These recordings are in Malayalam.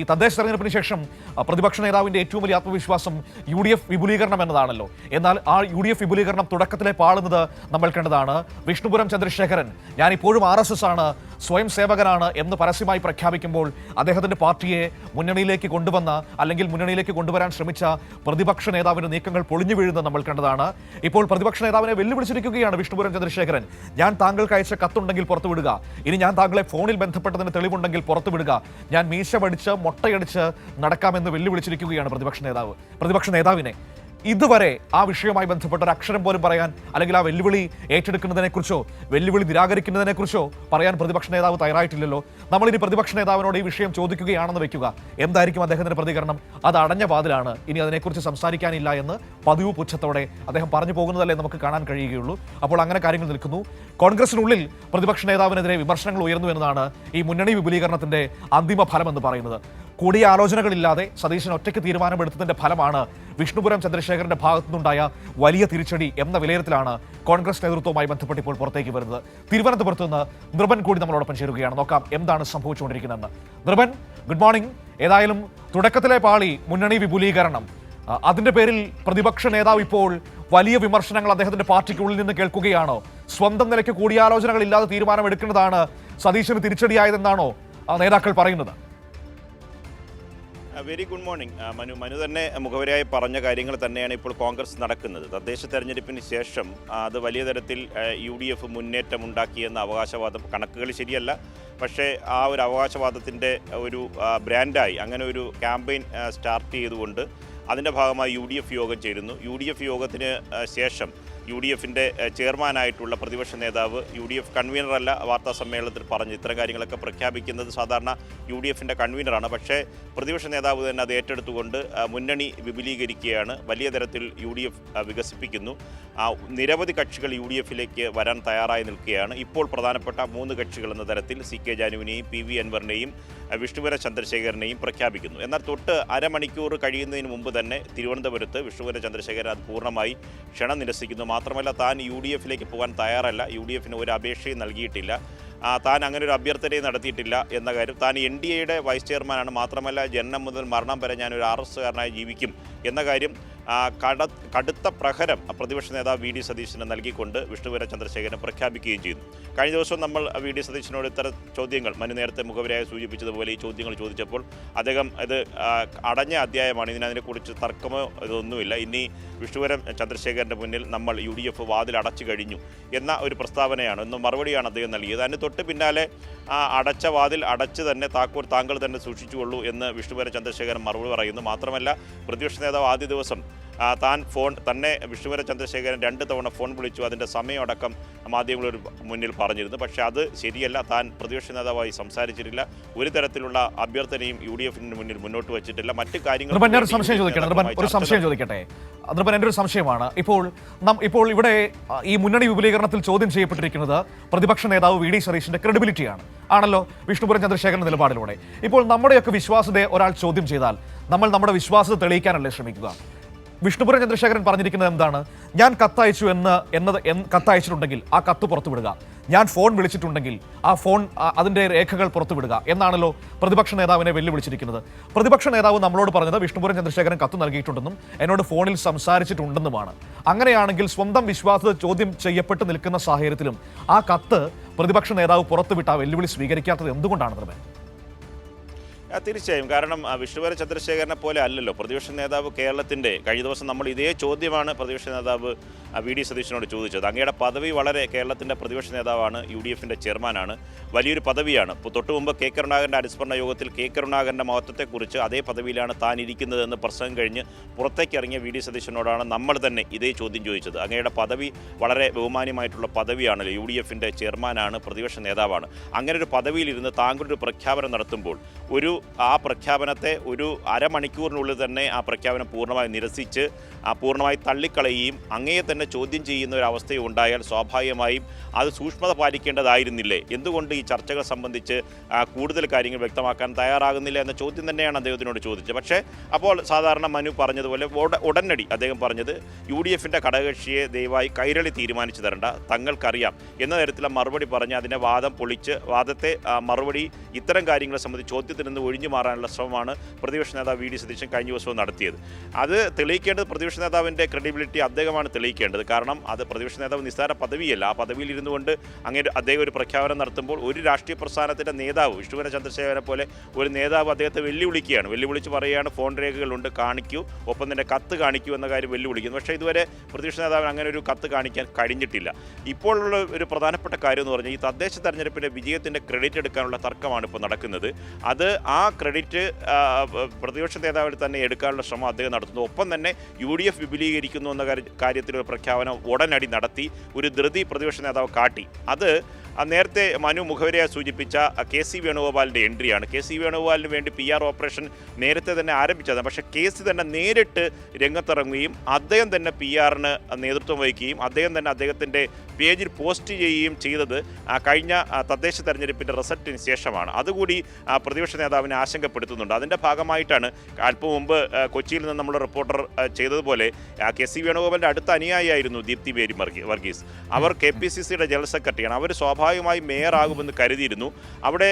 ഈ തദ്ദേശ തെരഞ്ഞെടുപ്പിന് ശേഷം പ്രതിപക്ഷ നേതാവിന്റെ ഏറ്റവും വലിയ ആത്മവിശ്വാസം UDF വിപുലീകരണം എന്നതാണല്ലോ. എന്നാൽ ആ UDF വിപുലീകരണം തുടക്കത്തിലെ പാളുന്നത് നമ്മൾ കണ്ടതാണ്. വിഷ്ണുപുരം ചന്ദ്രശേഖരൻ ഞാനിപ്പോഴും RSS ആണ്, സ്വയം സേവകനാണ് എന്ന് പരസ്യമായി പ്രഖ്യാപിക്കുമ്പോൾ അദ്ദേഹത്തിന്റെ പാർട്ടിയെ മുന്നണിയിലേക്ക് കൊണ്ടുവന്ന അല്ലെങ്കിൽ മുന്നണിയിലേക്ക് കൊണ്ടുവരാൻ ശ്രമിച്ച പ്രതിപക്ഷ നേതാവിന്റെ നീക്കങ്ങൾ പൊളിഞ്ഞു വീഴുന്നത് നമ്മൾ കണ്ടതാണ്. ഇപ്പോൾ പ്രതിപക്ഷ നേതാവിനെ വെല്ലുവിളിച്ചിരിക്കുകയാണ് വിഷ്ണുപുരം ചന്ദ്രശേഖരൻ. ഞാൻ താങ്കൾക്ക് അയച്ച കത്തുണ്ടെങ്കിൽ പുറത്തുവിടുക, ഇനി ഞാൻ താങ്കളെ ഫോണിൽ ബന്ധപ്പെട്ടതിന് തെളിവുണ്ടെങ്കിൽ പുറത്തുവിടുക, ഞാൻ മീശ പഠിച്ച് മൊട്ടയടിച്ച് നടക്കാമെന്ന് വെല്ലുവിളിച്ചിരിക്കുകയാണ് പ്രതിപക്ഷ നേതാവിനെ. ഇതുവരെ ആ വിഷയവുമായി ബന്ധപ്പെട്ട ഒരു അക്ഷരം പോലും പറയാൻ, അല്ലെങ്കിൽ ആ വെല്ലുവിളി ഏറ്റെടുക്കുന്നതിനെക്കുറിച്ചോ വെല്ലുവിളി നിരാകരിക്കുന്നതിനെക്കുറിച്ചോ പറയാൻ പ്രതിപക്ഷ നേതാവ് തയ്യാറായിട്ടില്ലല്ലോ. നമ്മളിനി പ്രതിപക്ഷ നേതാവിനോട് ഈ വിഷയം ചോദിക്കുകയാണെന്ന് വെക്കുക, എന്തായിരിക്കും അദ്ദേഹത്തിന്റെ പ്രതികരണം? അത് അടഞ്ഞ വാതിലാണ്, ഇനി അതിനെക്കുറിച്ച് സംസാരിക്കാനില്ല എന്ന് പതിവ് പുച്ഛത്തോടെ അദ്ദേഹം പറഞ്ഞു പോകുന്നതല്ലേ നമുക്ക് കാണാൻ കഴിയുകയുള്ളൂ. അപ്പോൾ അങ്ങനെ കാര്യങ്ങൾ നിൽക്കുന്നു. കോൺഗ്രസിനുള്ളിൽ പ്രതിപക്ഷ നേതാവിനെതിരെ വിമർശനങ്ങൾ ഉയർന്നു എന്നതാണ് ഈ മുന്നണി വിപുലീകരണത്തിന്റെ അന്തിമ ഫലം എന്ന് പറയുന്നത്. കൂടിയ ആലോചനകളില്ലാതെ സതീശൻ ഒറ്റയ്ക്ക് തീരുമാനമെടുത്തതിന്റെ ഫലമാണ് വിഷ്ണുപുരം ചന്ദ്രശേഖരന്റെ ഭാഗത്തുനിന്നുണ്ടായ വലിയ തിരിച്ചടി എന്ന വിലയിരുത്തലാണ് കോൺഗ്രസ് നേതൃത്വവുമായി ബന്ധപ്പെട്ട് ഇപ്പോൾ പുറത്തേക്ക് വരുന്നത്. തിരുവനന്തപുരത്ത് നിന്ന് നൃപൻ കൂടി നമ്മളോടൊപ്പം ചേരുകയാണ്. നോക്കാം എന്താണ് സംഭവിച്ചുകൊണ്ടിരിക്കുന്നതെന്ന്. Nripen, good morning. ഏതായാലും തുടക്കത്തിലെ പാളി മുന്നണി വിപുലീകരണം, അതിന്റെ പേരിൽ പ്രതിപക്ഷ നേതാവ് ഇപ്പോൾ വലിയ വിമർശനങ്ങൾ അദ്ദേഹത്തിന്റെ പാർട്ടിക്കുള്ളിൽ നിന്ന് കേൾക്കുകയാണോ? സ്വന്തം നിലയ്ക്ക് കൂടിയാലോചനകൾ ഇല്ലാതെ തീരുമാനമെടുക്കുന്നതാണ് സതീശന് തിരിച്ചടിയായതെന്നാണോ നേതാക്കൾ പറയുന്നത്? Very good morning. മനു തന്നെ മുഖവരായി പറഞ്ഞ കാര്യങ്ങൾ തന്നെയാണ് ഇപ്പോൾ കോൺഗ്രസ് നടക്കുന്നത്. തദ്ദേശ തെരഞ്ഞെടുപ്പിന് ശേഷം അത് വലിയ തരത്തിൽ UDF മുന്നേറ്റം ഉണ്ടാക്കിയെന്ന അവകാശവാദം, കണക്കുകൾ ശരിയല്ല, പക്ഷേ ആ ഒരു അവകാശവാദത്തിൻ്റെ ഒരു ബ്രാൻഡായി അങ്ങനെ ഒരു ക്യാമ്പയിൻ സ്റ്റാർട്ട് ചെയ്തുകൊണ്ട് അതിൻ്റെ ഭാഗമായി UDF യോഗം ചേരുന്നു. UDF യോഗത്തിന് ശേഷം UDFിൻ്റെ ചെയർമാനായിട്ടുള്ള പ്രതിപക്ഷ നേതാവ് UDF കൺവീനറല്ല, വാർത്താ സമ്മേളനത്തിൽ പറഞ്ഞ് ഇത്തരം കാര്യങ്ങളൊക്കെ പ്രഖ്യാപിക്കുന്നത് സാധാരണ UDFിൻ്റെ കൺവീനറാണ്. പക്ഷേ പ്രതിപക്ഷ നേതാവ് തന്നെ അത് ഏറ്റെടുത്തുകൊണ്ട് മുന്നണി വിപുലീകരിക്കുകയാണ്, വലിയ തരത്തിൽ UDF വികസിപ്പിക്കുന്നു. നിരവധി കക്ഷികൾ UDFിലേക്ക് വരാൻ തയ്യാറായി നിൽക്കുകയാണ്. ഇപ്പോൾ പ്രധാനപ്പെട്ട 3 കക്ഷികൾ എന്ന തരത്തിൽ CK ജാനുവിനെയും PV അൻവറിനെയും വിഷ്ണുപുരം ചന്ദ്രശേഖരനെയും പ്രഖ്യാപിക്കുന്നു. എന്നാൽ തൊട്ട് അരമണിക്കൂർ കഴിയുന്നതിന് മുമ്പ് തന്നെ തിരുവനന്തപുരത്ത് വിഷ്ണുപുരം ചന്ദ്രശേഖരൻ അത് പൂർണ്ണമായി ക്ഷണം നിരസിക്കുന്നു. മാത്രമല്ല, താൻ UDFിലേക്ക് പോകാൻ തയ്യാറല്ല, UDFിന് ഒരു അപേക്ഷയും നൽകിയിട്ടില്ല, താൻ അങ്ങനെ ഒരു അഭ്യർത്ഥനയും നടത്തിയിട്ടില്ല എന്ന കാര്യം, താൻ NDAയുടെ വൈസ് ചെയർമാനാണ്, മാത്രമല്ല ജനനം മുതൽ മരണം വരെ ഞാനൊരു RSകാരനായി ജീവിക്കും എന്ന കാര്യം കടുത്ത പ്രഹരം പ്രതിപക്ഷ നേതാവ് VD സതീശന് നൽകിക്കൊണ്ട് വിഷ്ണുപുരം ചന്ദ്രശേഖരൻ പ്രഖ്യാപിക്കുകയും ചെയ്യുന്നു. കഴിഞ്ഞ ദിവസം നമ്മൾ VD സതീശനോട് ഇത്തരം ചോദ്യങ്ങൾ, മനു നേരത്തെ മുഖവരായി സൂചിപ്പിച്ചതുപോലെ ഈ ചോദ്യങ്ങൾ ചോദിച്ചപ്പോൾ അദ്ദേഹം ഇത് അടഞ്ഞ അധ്യായമാണ്, ഇതിനെക്കുറിച്ച് തർക്കമോ ഇതൊന്നുമില്ല, ഇനി വിഷ്ണുപുരം ചന്ദ്രശേഖരൻ്റെ മുന്നിൽ നമ്മൾ UDF വാതിൽ അടച്ചു കഴിഞ്ഞു എന്ന ഒരു പ്രസ്താവനയാണ്, എന്ന മറുപടിയാണ് അദ്ദേഹം നൽകിയത്. അതിന് തൊട്ട് പിന്നാലെ അടച്ച വാതിൽ അടച്ച് തന്നെ താക്കോൽ താങ്കൾ തന്നെ സൂക്ഷിച്ചുകൊള്ളൂ എന്ന് വിഷ്ണുപുരം ചന്ദ്രശേഖരൻ മറുപടി പറയുന്നു. മാത്രമല്ല, പ്രതിപക്ഷ നേതാവ് ആദ്യ ദിവസം തന്നെ വിഷ്ണുപുരം ചന്ദ്രശേഖരൻ 2 തവണ ഫോൺ വിളിച്ചു, അതിൻ്റെ സമയമടക്കം മാധ്യമങ്ങളുടെ മുന്നിൽ പറഞ്ഞിരുന്നു. പക്ഷേ അത് ശരിയല്ല, താൻ പ്രതിപക്ഷ നേതാവായി സംസാരിച്ചിട്ടില്ല, ഒരു തരത്തിലുള്ള അഭ്യർത്ഥനയും UDFിന് മുന്നിൽ മുന്നോട്ട് വെച്ചിട്ടില്ല, മറ്റു കാര്യങ്ങൾ. ഒരു സംശയം ചോദിക്കട്ടെ നൃപൻ, എൻ്റെ ഒരു സംശയമാണ്. ഇപ്പോൾ ഇവിടെ ഈ മുന്നണി വിപുലീകരണത്തിൽ ചോദ്യം ചെയ്യപ്പെട്ടിരിക്കുന്നത് പ്രതിപക്ഷ നേതാവ് VD സതീശന്റെ ക്രെഡിബിലിറ്റിയാണ് ആണല്ലോ, വിഷ്ണുപുരം ചന്ദ്രശേഖരൻ നിലപാടിലൂടെ. ഇപ്പോൾ നമ്മുടെയൊക്കെ വിശ്വാസ്യതയെ ഒരാൾ ചോദ്യം ചെയ്താൽ നമ്മൾ നമ്മുടെ വിശ്വാസ്യത തെളിയിക്കാനല്ലേ ശ്രമിക്കുക? വിഷ്ണുപുരം ചന്ദ്രശേഖരൻ പറഞ്ഞിരിക്കുന്നത് എന്താണ്? ഞാൻ കത്തയച്ചു കത്തയച്ചിട്ടുണ്ടെങ്കിൽ ആ കത്ത് പുറത്തുവിടുക, ഞാൻ ഫോൺ വിളിച്ചിട്ടുണ്ടെങ്കിൽ ആ ഫോൺ അതിൻ്റെ രേഖകൾ പുറത്തുവിടുക എന്നാണല്ലോ പ്രതിപക്ഷ നേതാവിനെ വെല്ലുവിളിച്ചിരിക്കുന്നത്. പ്രതിപക്ഷ നേതാവ് നമ്മളോട് പറഞ്ഞത് വിഷ്ണുപുരം ചന്ദ്രശേഖരൻ കത്ത് നൽകിയിട്ടുണ്ടെന്നും എന്നോട് ഫോണിൽ സംസാരിച്ചിട്ടുണ്ടെന്നുമാണ്. അങ്ങനെയാണെങ്കിൽ സ്വന്തം വിശ്വാസ്യത ചോദ്യം ചെയ്യപ്പെട്ട് നിൽക്കുന്ന സാഹചര്യത്തിലും ആ കത്ത് പ്രതിപക്ഷ നേതാവ് പുറത്തുവിട്ട ആ വെല്ലുവിളി സ്വീകരിക്കാത്തത് എന്തുകൊണ്ടാണ്? തീർച്ചയായും, കാരണം വിഷ്ണുപുരം ചന്ദ്രശേഖരനെ പോലെ അല്ലല്ലോ പ്രതിപക്ഷ നേതാവ് കേരളത്തിൻ്റെ. കഴിഞ്ഞ ദിവസം നമ്മൾ ഇതേ ചോദ്യമാണ് പ്രതിപക്ഷ നേതാവ് VD സതീശനോട് ചോദിച്ചത്. അങ്ങയുടെ പദവി വളരെ, കേരളത്തിൻ്റെ പ്രതിപക്ഷ നേതാവാണ്, UDFിൻ്റെ ചെയർമാനാണ്, വലിയൊരു പദവിയാണ്. ഇപ്പോൾ തൊട്ടു മുമ്പ് K കരുണാകരൻ്റെ അനുസ്മരണ യോഗത്തിൽ K കരുണാകരൻ്റെ മഹത്വത്തെക്കുറിച്ച് അതേ പദവിയിലാണ് താൻ ഇരിക്കുന്നതെന്ന് പ്രസംഗം കഴിഞ്ഞ് പുറത്തേക്ക് ഇറങ്ങിയ VD സതീശനോടാണ് നമ്മൾ തന്നെ ഇതേ ചോദ്യം ചോദിച്ചത്. അങ്ങയുടെ പദവി വളരെ ബഹുമാന്യമായിട്ടുള്ള പദവിയാണല്ലോ, UDFിൻ്റെ ചെയർമാനാണ്, പ്രതിപക്ഷ നേതാവാണ്. അങ്ങനെ ഒരു പദവിയിലിരുന്ന് താങ്കളൊരു പ്രഖ്യാപനം നടത്തുമ്പോൾ ആ പ്രഖ്യാപനത്തെ ഒരു അരമണിക്കൂറിനുള്ളിൽ തന്നെ ആ പ്രഖ്യാപനം പൂർണ്ണമായി നിരസിച്ച് പൂർണ്ണമായി തള്ളിക്കളയുകയും അങ്ങയെ തന്നെ തന്നെ ചോദ്യം ചെയ്യുന്ന ഒരു അവസ്ഥയും ഉണ്ടായാൽ സ്വാഭാവികമായും അത് സൂക്ഷ്മത പാലിക്കേണ്ടതായിരുന്നില്ലേ? എന്തുകൊണ്ട് ഈ ചർച്ചകൾ സംബന്ധിച്ച് കൂടുതൽ കാര്യങ്ങൾ വ്യക്തമാക്കാൻ തയ്യാറാകുന്നില്ല എന്ന ചോദ്യം തന്നെയാണ് അദ്ദേഹത്തിനോട് ചോദിച്ചത്. പക്ഷേ അപ്പോൾ സാധാരണ മനു പറഞ്ഞതുപോലെ ഉടനടി അദ്ദേഹം പറഞ്ഞത് UDF-ൻ്റെ ഘടകകക്ഷിയെ ദയവായി കൈരളി തീരുമാനിച്ചു തരണ്ട, തങ്ങൾക്കറിയാം എന്ന തരത്തിലുള്ള മറുപടി പറഞ്ഞ് അതിനെ വാദം പൊളിച്ച് വാദത്തെ മറുപടി ഇത്തരം കാര്യങ്ങളെ സംബന്ധിച്ച് ചോദ്യത്തിൽ നിന്ന് ഒഴിഞ്ഞു മാറാനുള്ള ശ്രമമാണ് പ്രതിപക്ഷ നേതാവ് വി ഡി സതീശൻ കഴിഞ്ഞ ദിവസവും നടത്തിയത്. അത് തെളിയിക്കേണ്ടത് പ്രതിപക്ഷ നേതാവിൻ്റെ ക്രെഡിബിലിറ്റി അദ്ദേഹമാണ് തെളിയിക്കേണ്ടത്. കാരണം അത് പ്രതിപക്ഷ നേതാവ് നിസ്സാര പദവിയല്ല. ആ പദവിയിൽ ഇരുന്നു കൊണ്ട് അങ്ങനെ അദ്ദേഹം ഒരു പ്രഖ്യാപനം നടത്തുമ്പോൾ ഒരു രാഷ്ട്രീയ പ്രസ്ഥാനത്തിൻ്റെ നേതാവ് വിഷ്ണുപുരം ചന്ദ്രശേഖരനെ പോലെ ഒരു നേതാവ് അദ്ദേഹത്തെ വെല്ലുവിളിച്ച് പറയുകയാണ് ഫോൺ രേഖകളുണ്ട് കാണിക്കൂ, ഒപ്പം തന്നെ കത്ത് കാണിക്കൂ എന്ന കാര്യം വെല്ലുവിളിക്കുന്നു. പക്ഷേ ഇതുവരെ പ്രതിപക്ഷ നേതാവിന് അങ്ങനെ ഒരു കത്ത് കാണിക്കാൻ കഴിഞ്ഞിട്ടില്ല. ഇപ്പോഴുള്ള ഒരു പ്രധാനപ്പെട്ട കാര്യം എന്ന് പറഞ്ഞാൽ ഈ തദ്ദേശ തെരഞ്ഞെടുപ്പിൻ്റെ വിജയത്തിൻ്റെ ക്രെഡിറ്റ് എടുക്കാനുള്ള തർക്കമാണ് ഇപ്പോൾ നടക്കുന്നത്. അത് ആ ക്രെഡിറ്റ് പ്രതിപക്ഷ നേതാവിൽ തന്നെ എടുക്കാനുള്ള ശ്രമം അദ്ദേഹം നടത്തുന്നു. ഒപ്പം തന്നെ UDF വിപുലീകരിക്കുന്നു എന്ന കാര്യത്തിലൊരു പ്രഖ്യാപനം ഉടനടി നടത്തി ഒരു ധൃതി പ്രതിപക്ഷ നേതാവ് കാട്ടി. അത് നേരത്തെ മനു മുഖവരയായി സൂചിപ്പിച്ച KC വേണുഗോപാലിൻ്റെ എൻട്രിയാണ്. KC വേണുഗോപാലിന് വേണ്ടി PR ഓപ്പറേഷൻ നേരത്തെ തന്നെ ആരംഭിച്ചതാണ്. പക്ഷേ KC തന്നെ നേരിട്ട് രംഗത്തിറങ്ങുകയും അദ്ദേഹം തന്നെ PR-ന് നേതൃത്വം വഹിക്കുകയും അദ്ദേഹം തന്നെ അദ്ദേഹത്തിൻ്റെ പേജിൽ പോസ്റ്റ് ചെയ്യുകയും ചെയ്തത് കഴിഞ്ഞ തദ്ദേശ തെരഞ്ഞെടുപ്പിൻ്റെ റിസൾട്ടിന് ശേഷമാണ്. അതുകൂടി പ്രതിപക്ഷ നേതാവിനെ ആശങ്കപ്പെടുത്തുന്നുണ്ട്. അതിൻ്റെ ഭാഗമായിട്ടാണ് അല്പം മുമ്പ് കൊച്ചിയിൽ നിന്ന് നമ്മൾ റിപ്പോർട്ടർ ചെയ്തതുപോലെ KC വേണുഗോപാലിൻ്റെ അടുത്ത അനുയായിയായിരുന്നു ദീപ്തി മേരി വർഗീസ്. അവർ KPCC-യുടെ ജനറൽ സെക്രട്ടറിയാണ്. അവർ സ്വാഭാവികമായി മേയറാകുമെന്ന് കരുതിയിരുന്നു. അവിടെ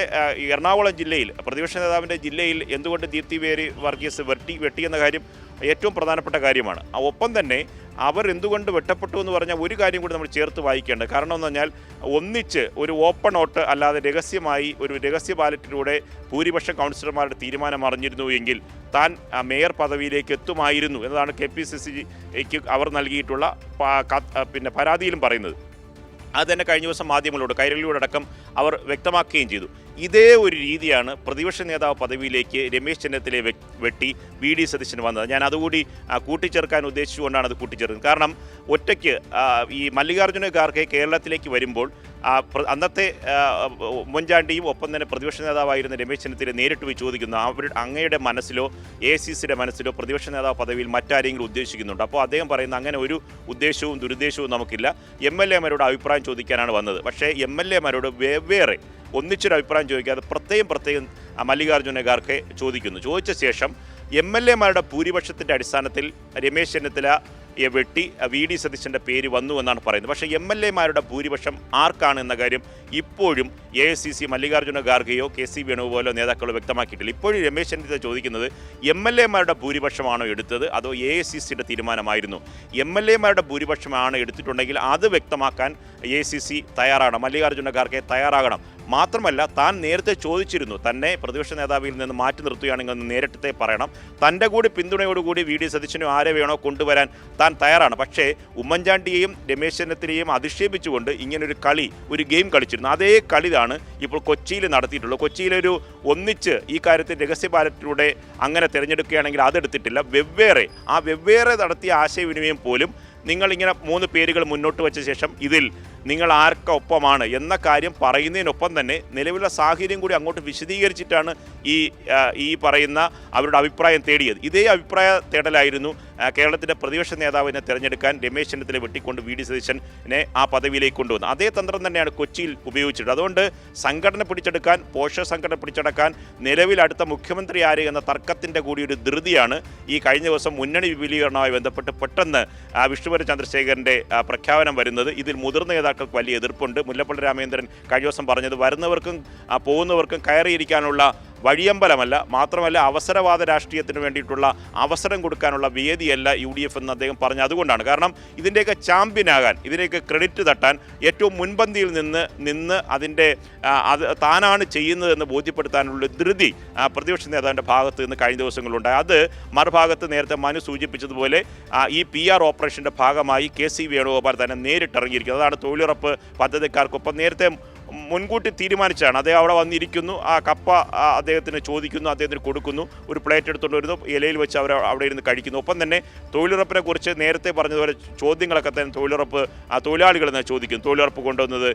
എറണാകുളം ജില്ലയിൽ പ്രതിപക്ഷ നേതാവിൻ്റെ ജില്ലയിൽ എന്തുകൊണ്ട് ദീപ്തി മേരി വർഗീസ് വെട്ടി എന്ന കാര്യം ഏറ്റവും പ്രധാനപ്പെട്ട കാര്യമാണ്. ഒപ്പം തന്നെ അവർ എന്തുകൊണ്ട് വെട്ടപ്പെട്ടു എന്ന് പറഞ്ഞാൽ ഒരു കാര്യം കൂടി നമ്മൾ ചേർത്ത് വായിക്കേണ്ടത്. കാരണം എന്ന് പറഞ്ഞാൽ ഒന്നിച്ച് ഒരു ഓപ്പൺ വോട്ട് അല്ലാതെ രഹസ്യമായി ഒരു രഹസ്യ ബാലറ്റിലൂടെ ഭൂരിപക്ഷം കൗൺസിലർമാരുടെ തീരുമാനം അറിഞ്ഞിരുന്നു എങ്കിൽ താൻ മേയർ പദവിയിലേക്ക് എത്തുമായിരുന്നു എന്നതാണ് KPCC-ക്ക് അവർ നൽകിയിട്ടുള്ള പരാതിയിലും പറയുന്നത്. അത് തന്നെ കഴിഞ്ഞ ദിവസം മാധ്യമങ്ങളോട് കൈരളിയോടക്കം അവർ വ്യക്തമാക്കുകയും ചെയ്തു. ഇതേ ഒരു രീതിയാണ് പ്രതിപക്ഷ നേതാവ് പദവിയിലേക്ക് രമേശ് ചെന്നിത്തലയെ വെട്ടി VD സതീശൻ വന്നത്. ഞാൻ അതുകൂടി കൂട്ടിച്ചേർക്കാൻ ഉദ്ദേശിച്ചുകൊണ്ടാണ് അത് കൂട്ടിച്ചേർക്കുന്നത്. കാരണം ഒറ്റയ്ക്ക് ഈ മല്ലികാർജ്ജുന ഖാർഗെ കേരളത്തിലേക്ക് വരുമ്പോൾ അന്നത്തെ ഉമ്മൻചാണ്ടിയും ഒപ്പം തന്നെ പ്രതിപക്ഷ നേതാവായിരുന്ന രമേശ് ചെന്നിത്തല നേരിട്ട് പോയി ചോദിക്കുന്നു, അങ്ങയുടെ മനസ്സിലോ ACC-യുടെ മനസ്സിലോ പ്രതിപക്ഷ നേതാവ് പദവിയിൽ മറ്റാരെങ്കിലും ഉദ്ദേശിക്കുന്നുണ്ട്? അപ്പോൾ അദ്ദേഹം പറയുന്ന അങ്ങനെ ഒരു ഉദ്ദേശവും ദുരുദ്ദേശവും നമുക്കില്ല, MLA-മാരോട് അഭിപ്രായം ചോദിക്കാനാണ് വന്നത്. പക്ഷേ MLA-മാരോട് വെവ്വേറെ ഒന്നിച്ചൊരു അഭിപ്രായം ചോദിക്കാതെ പ്രത്യേകം മല്ലികാർജ്ജുന ഖാർഗെ ചോദിച്ച ശേഷം MLA-മാരുടെ ഭൂരിപക്ഷത്തിൻ്റെ അടിസ്ഥാനത്തിൽ രമേശ് ചെന്നിത്തലയെ വെട്ടി VD സതീശൻ്റെ പേര് വന്നു എന്നാണ് പറയുന്നത്. പക്ഷേ MLA-മാരുടെ ഭൂരിപക്ഷം ആർക്കാണ് എന്ന കാര്യം ഇപ്പോഴും AICC മല്ലികാർജ്ജുന ഖാർഗെയോ KC വേണുഗോപാലോ നേതാക്കളോ വ്യക്തമാക്കിയിട്ടില്ല. ഇപ്പോഴും രമേശ് ചെന്നിത്തല ചോദിക്കുന്നത് MLA-മാരുടെ ഭൂരിപക്ഷമാണോ എടുത്തത് അതോ AICC-യുടെ തീരുമാനമായിരുന്നു? MLA-മാരുടെ ഭൂരിപക്ഷമാണ് എടുത്തിട്ടുണ്ടെങ്കിൽ അത് വ്യക്തമാക്കാൻ AICC തയ്യാറാകണം, മല്ലികാർജ്ജുന ഖാർഗെ തയ്യാറാകണം. മാത്രമല്ല താൻ നേരത്തെ ചോദിച്ചിരുന്നു, തന്നെ പ്രതിപക്ഷ നേതാവിൽ നിന്ന് മാറ്റി നിർത്തുകയാണെങ്കിൽ എന്ന് നേരിട്ടത്തെ പറയണം. തൻ്റെ കൂടി പിന്തുണയോടുകൂടി VD സതീശനോ ആരെ വേണോ കൊണ്ടുവരാൻ താൻ തയ്യാറാണ്. പക്ഷേ ഉമ്മൻചാണ്ടിയെയും രമേശ് ചെന്നിത്തലയെയും അധിക്ഷേപിച്ചുകൊണ്ട് ഇങ്ങനൊരു ഒരു ഗെയിം കളിച്ചിരുന്നു. അതേ കളിയാണ് ഇപ്പോൾ കൊച്ചിയിൽ നടത്തിയിട്ടുള്ളത്. കൊച്ചിയിലൊരു ഒന്നിച്ച് ഈ കാര്യത്തിൽ രഹസ്യ ബാലറ്റിലൂടെ അങ്ങനെ തിരഞ്ഞെടുക്കുകയാണെങ്കിൽ അതെടുത്തിട്ടില്ല. വെവ്വേറെ നടത്തിയ ആശയവിനിമയം പോലും നിങ്ങളിങ്ങനെ 3 പേരുകൾ മുന്നോട്ട് വെച്ച ശേഷം ഇതിൽ നിങ്ങൾ ആർക്കൊപ്പമാണ് എന്ന കാര്യം പറയുന്നതിനൊപ്പം തന്നെ നിലവിലുള്ള സാഹചര്യം കൂടി അങ്ങോട്ട് വിശദീകരിച്ചിട്ടാണ് ഈ പറയുന്ന അവരുടെ അഭിപ്രായം തേടിയത്. ഇതേ അഭിപ്രായ തേടലായിരുന്നു കേരളത്തിൻ്റെ പ്രതിപക്ഷ നേതാവിനെ തിരഞ്ഞെടുക്കാൻ രമേശ് ചെന്നിത്തല വെട്ടിക്കൊണ്ട് VD സതീശനെ ആ പദവിയിലേക്ക് കൊണ്ടുവന്നത്. അതേ തന്ത്രം തന്നെയാണ് കൊച്ചിയിൽ ഉപയോഗിച്ചിട്ടുള്ളത്. അതുകൊണ്ട് സംഘടന പിടിച്ചെടുക്കാൻ, പോഷക സംഘടന പിടിച്ചെടുക്കാൻ നിലവിൽ അടുത്ത മുഖ്യമന്ത്രി ആര് എന്ന തർക്കത്തിൻ്റെ കൂടി ഒരു ധൃതിയാണ് ഈ കഴിഞ്ഞ ദിവസം മുന്നണി വിപുലീകരണവുമായി ബന്ധപ്പെട്ട് പെട്ടെന്ന് വിഷ്ണുപുരം ചന്ദ്രശേഖരൻ്റെ പ്രഖ്യാപനം വരുന്നത്. ഇതിൽ മുതിർന്ന നേതാക്കൾക്ക് വലിയ എതിർപ്പുണ്ട്. മുല്ലപ്പള്ളി രാമചന്ദ്രൻ കഴിഞ്ഞ ദിവസം പറഞ്ഞത് വരുന്നവർക്കും പോകുന്നവർക്കും കയറിയിരിക്കാനുള്ള വഴിയമ്പലമല്ല, മാത്രമല്ല അവസരവാദ രാഷ്ട്രീയത്തിന് വേണ്ടിയിട്ടുള്ള അവസരം കൊടുക്കാനുള്ള വേദിയല്ല UDF എന്ന് അദ്ദേഹം പറഞ്ഞു. അതുകൊണ്ടാണ്, കാരണം ഇതിൻ്റെയൊക്കെ ചാമ്പ്യനാകാൻ, ഇതിൻ്റെയൊക്കെ ക്രെഡിറ്റ് തട്ടാൻ ഏറ്റവും മുൻപന്തിയിൽ നിന്ന് അതിൻ്റെ താനാണ് ചെയ്യുന്നതെന്ന് ബോധ്യപ്പെടുത്താനുള്ള ധൃതി പ്രതിപക്ഷ നേതാവിൻ്റെ ഭാഗത്ത് നിന്ന് കഴിഞ്ഞ ദിവസങ്ങളുണ്ടായി. അത് മറുഭാഗത്ത് നേരത്തെ മനു സൂചിപ്പിച്ചതുപോലെ ഈ PR ഓപ്പറേഷൻ്റെ ഭാഗമായി KC വേണുഗോപാൽ തന്നെ നേരിട്ടിറങ്ങിയിരിക്കുന്നത്. അതാണ് തൊഴിലുറപ്പ് പദ്ധതിക്കാർക്കൊപ്പം നേരത്തെ മുൻകൂട്ടി തീരുമാനിച്ചാണ്. അദ്ദേഹം അവിടെ വന്നിരിക്കുന്നു, ആ കപ്പ അദ്ദേഹത്തിന് ചോദിക്കുന്നു, അദ്ദേഹത്തിന് കൊടുക്കുന്നു, ഒരു പ്ലേറ്റ് എടുത്തുകൊണ്ട് വരുന്നു, ഇലയിൽ വെച്ച് അവർ അവിടെ ഇരുന്ന് കഴിക്കുന്നു. ഒപ്പം തന്നെ തൊഴിലുറപ്പിനെ കുറിച്ച് നേരത്തെ പറഞ്ഞതുപോലെ ചോദ്യങ്ങളൊക്കെ തന്നെ തൊഴിലാളികൾ തന്നെ ചോദിക്കുന്നു. തൊഴിലുറപ്പ് കൊണ്ടുവന്നത്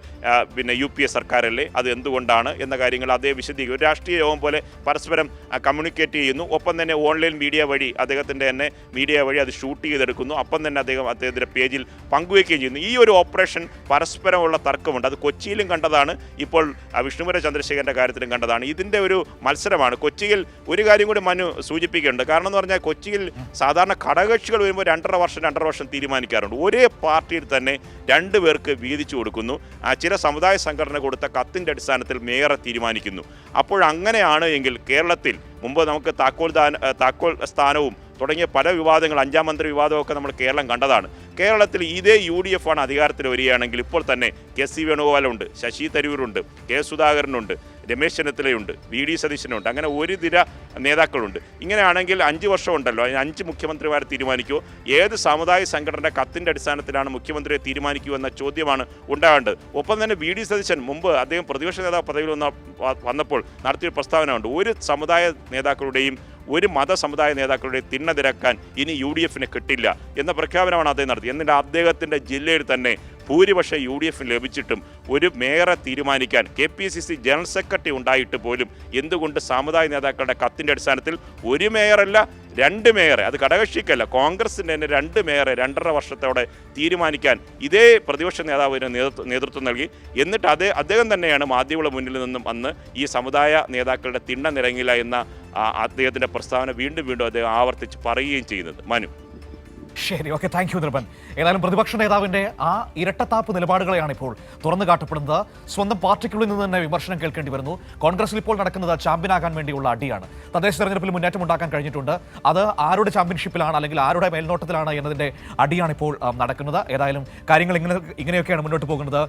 പിന്നെ UPA സർക്കാരല്ലേ, അത് എന്തുകൊണ്ടാണ് എന്ന കാര്യങ്ങൾ അദ്ദേഹം വിശദീകരിക്കും. ഒരു രാഷ്ട്രീയ യോഗം പോലെ പരസ്പരം കമ്മ്യൂണിക്കേറ്റ് ചെയ്യുന്നു. ഒപ്പം തന്നെ ഓൺലൈൻ മീഡിയ വഴി അദ്ദേഹത്തിൻ്റെ തന്നെ മീഡിയ വഴി അത് ഷൂട്ട് ചെയ്തെടുക്കുന്നു. അപ്പം തന്നെ അദ്ദേഹത്തിൻ്റെ പേജിൽ പങ്കുവയ്ക്കുകയും ചെയ്യുന്നു. ഈ ഒരു ഓപ്പറേഷൻ പരസ്പരമുള്ള തർക്കമുണ്ട്. അത് കൊച്ചിയിലും കണ്ടതാണ്, ഇപ്പോൾ വിഷ്ണുപുരം ചന്ദ്രശേഖരൻ്റെ കാര്യത്തിലും കണ്ടതാണ്. ഇതിൻ്റെ ഒരു മത്സരമാണ്. കൊച്ചിയിൽ ഒരു കാര്യം കൂടി മനു സൂചിപ്പിക്കുന്നുണ്ട്. കാരണം എന്ന് പറഞ്ഞാൽ കൊച്ചിയിൽ സാധാരണ ഘടകകക്ഷികൾ വരുമ്പോൾ 2.5 വർഷം തീരുമാനിക്കാറുണ്ട്. ഒരേ പാർട്ടിയിൽ തന്നെ 2 പേർക്ക് വീതിച്ചു കൊടുക്കുന്നു. ചില സമുദായ സംഘടന കൊടുത്ത കത്തിൻ്റെ അടിസ്ഥാനത്തിൽ മേയറെ തീരുമാനിക്കുന്നു. അങ്ങനെയാണ് എങ്കിൽ കേരളത്തിൽ മുമ്പ് നമുക്ക് താക്കോൽ സ്ഥാനവും തുടങ്ങിയ പല വിവാദങ്ങൾ, 5ാം മന്ത്രി വിവാദമൊക്കെ നമ്മൾ കേരളം കണ്ടതാണ്. കേരളത്തിൽ ഇതേ UDF ആണ് അധികാരത്തിൽ വരികയാണെങ്കിൽ ഇപ്പോൾ തന്നെ KC വേണുഗോപാലുണ്ട്, Sasi തരൂരുണ്ട്, K സുധാകരനുണ്ട്, Ramesh ചെന്നിത്തലയുണ്ട്, VD സതീശനുണ്ട്, അങ്ങനെ ഒരു നിര നേതാക്കളുണ്ട്. ഇങ്ങനെയാണെങ്കിൽ 5 വർഷം ഉണ്ടല്ലോ, അതിന് 5 മുഖ്യമന്ത്രിമാരെ തീരുമാനിക്കുമോ? ഏത് സാമുദായിക സംഘടനയുടെ കത്തിൻ്റെ അടിസ്ഥാനത്തിലാണ് മുഖ്യമന്ത്രിയെ തീരുമാനിക്കുക എന്ന ചോദ്യമാണ് ഉണ്ടാകേണ്ടത്. ഒപ്പം തന്നെ VD സതീശൻ മുമ്പ് അദ്ദേഹം പ്രതിപക്ഷ നേതാവ് പദവിയിൽ വന്നപ്പോൾ നടത്തിയൊരു പ്രസ്താവന ഉണ്ട്. ഒരു സമുദായ നേതാക്കളുടെയും ഒരു മതസമുദായ നേതാക്കളുടെയും തിണ്ണ തിരക്കാൻ ഇനി UDFന് കിട്ടില്ല എന്ന പ്രഖ്യാപനമാണ് അദ്ദേഹം നടത്തിയത്. എന്നിട്ട് അദ്ദേഹത്തിൻ്റെ ജില്ലയിൽ തന്നെ ഭൂരിപക്ഷം UDF ലഭിച്ചിട്ടും ഒരു മേയറെ തീരുമാനിക്കാൻ KPCC ജനറൽ സെക്രട്ടറി ഉണ്ടായിട്ട് പോലും എന്തുകൊണ്ട് സാമുദായിക നേതാക്കളുടെ കത്തിൻ്റെ അടിസ്ഥാനത്തിൽ ഒരു മേയറല്ല 2 മേയറെ, അത് ഘടകകക്ഷിക്കല്ല, കോൺഗ്രസിൻ്റെ തന്നെ 2 മേയറെ 2.5 വർഷത്തോടെ തീരുമാനിക്കാൻ ഇതേ പ്രതിപക്ഷ നേതാവിന് നേതൃത്വം നൽകി. എന്നിട്ട് അദ്ദേഹം തന്നെയാണ് മാധ്യമങ്ങളുടെ മുന്നിൽ നിന്നും അന്ന് ഈ സമുദായ നേതാക്കളുടെ തിണ്ണ നിറങ്ങില്ല എന്ന അദ്ദേഹത്തിൻ്റെ പ്രസ്താവന വീണ്ടും അദ്ദേഹം ആവർത്തിച്ച് പറയുകയും ചെയ്യുന്നത്. മനു. ശരി, ഓക്കെ, താങ്ക് യു നിർബൻ. ഏതായാലും പ്രതിപക്ഷ നേതാവിന്റെ ആ ഇരട്ടത്താപ്പ് നിലപാടുകളെയാണ് ഇപ്പോൾ തുറന്നു കാട്ടപ്പെടുന്നത്. സ്വന്തം പാർട്ടിക്കുള്ളിൽ നിന്ന് തന്നെ വിമർശനം കേൾക്കേണ്ടി വരുന്നു. കോൺഗ്രസിൽ ഇപ്പോൾ നടക്കുന്നത് ചാമ്പ്യനാകാൻ വേണ്ടിയുള്ള അടിയാണ്. തദ്ദേശ തെരഞ്ഞെടുപ്പിൽ മുന്നേറ്റം ഉണ്ടാക്കാൻ കഴിഞ്ഞിട്ടുണ്ട്. അത് ആരുടെ ചാമ്പ്യൻഷിപ്പിലാണ് അല്ലെങ്കിൽ ആരുടെ മേൽനോട്ടത്തിലാണ് എന്നതിന്റെ അടിയാണ് ഇപ്പോൾ നടക്കുന്നത്. ഏതായാലും കാര്യങ്ങൾ ഇങ്ങനെയൊക്കെയാണ് മുന്നോട്ട് പോകുന്നത്.